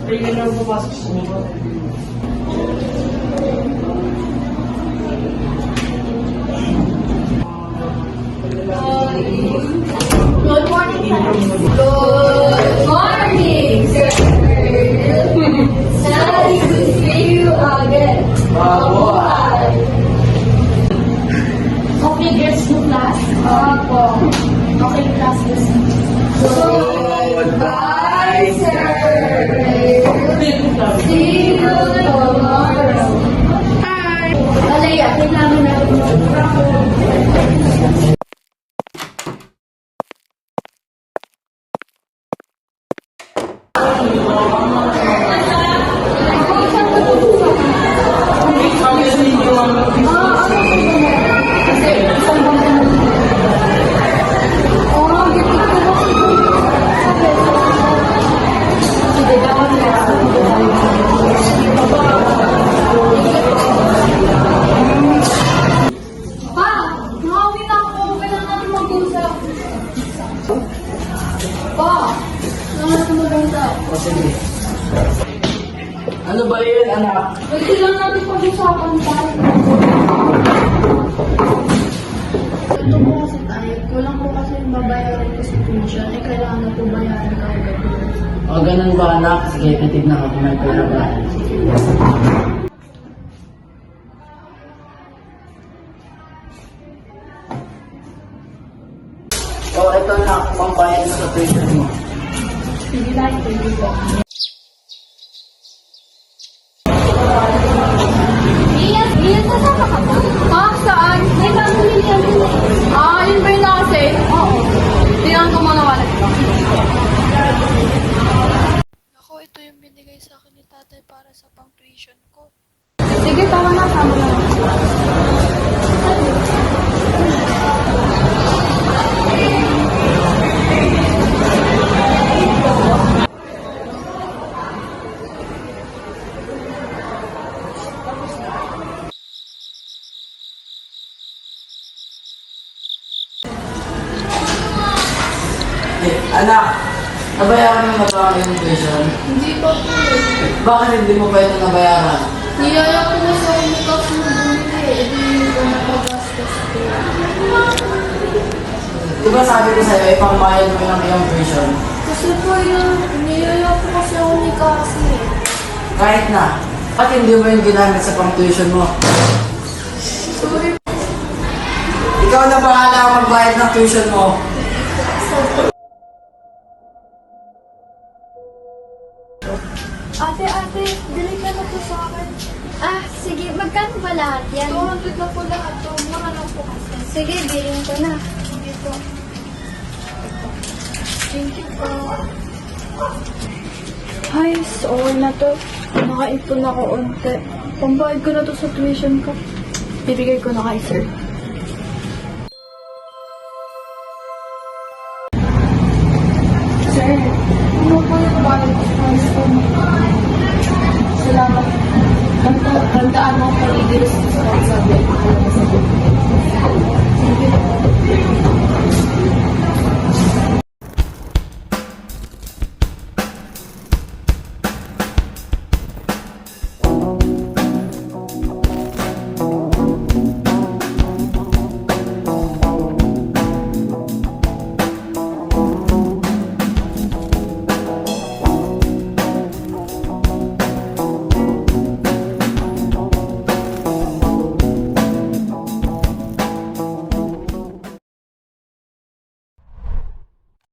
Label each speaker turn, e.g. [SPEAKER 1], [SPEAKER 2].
[SPEAKER 1] Tingnan lang pumasok sa mga.
[SPEAKER 2] Good morning, Good morning, sir. Nice to see you again. Mabuhay. Okay, girls to class. Opo. Okay, class this. Goodbye, sir. See you tomorrow. Bye. Alaya, kailangan natin
[SPEAKER 1] Ano ba yun, anak?
[SPEAKER 2] pwede lang natin pag-usapan tayo. Ito po kasi tayo. Kulang po kasi yung babayaran ko sa tuition. Eh, kailangan na po bayaran ka agad.
[SPEAKER 1] O, ganun ba, anak? Sige, titignan ko kung may pera ba. O, ito na, pambayad sa tuition mo.
[SPEAKER 2] Sige lang, pwede po. Iyan, kasama ka ba? Ha? Saan? May family yan din eh. Ah, yun ba yung nakasi? Oo. Tingnan ko mga wallet ko.
[SPEAKER 3] Ako, ito yung binigay sa akin ni tatay para sa pang-tuition ko.
[SPEAKER 2] Sige, tama na. Tama na.
[SPEAKER 1] Anak, nabayaran mo na ba yung tuition?
[SPEAKER 2] Hindi pa po eh.
[SPEAKER 1] Bakit hindi mo pa ito nabayaran?
[SPEAKER 2] Niyaya ko na sa umukap ng bumili eh. Hindi ko napagastos ko.
[SPEAKER 1] Di ba sabi ko sa'yo, ipangbayad mo lang yung tuition?
[SPEAKER 2] Kasi po yun, niyaya ko kasi ako ni Kasi eh.
[SPEAKER 1] Kahit na, bakit hindi mo yung ginamit sa pang-tuition mo?
[SPEAKER 2] Sorry.
[SPEAKER 1] Ikaw na bahala magbayad ng tuition mo.
[SPEAKER 2] Ate, bili ka na po sa akin.
[SPEAKER 4] Ah, sige. Magkano ba lahat yan?
[SPEAKER 2] 200 na po lahat. So, mura lang po kasi.
[SPEAKER 4] Sige, bilhin ko na.
[SPEAKER 2] Sige po. Thank you po. Ay, okay na to. Nakaipon ako unti. Pambayad ko na to sa tuition ko. Bibigay ko na kay sir. Sir, ano po yung bayad ko sa school mo? Salamat. Tandaan mo kung i-direct sa sabi. Sige po.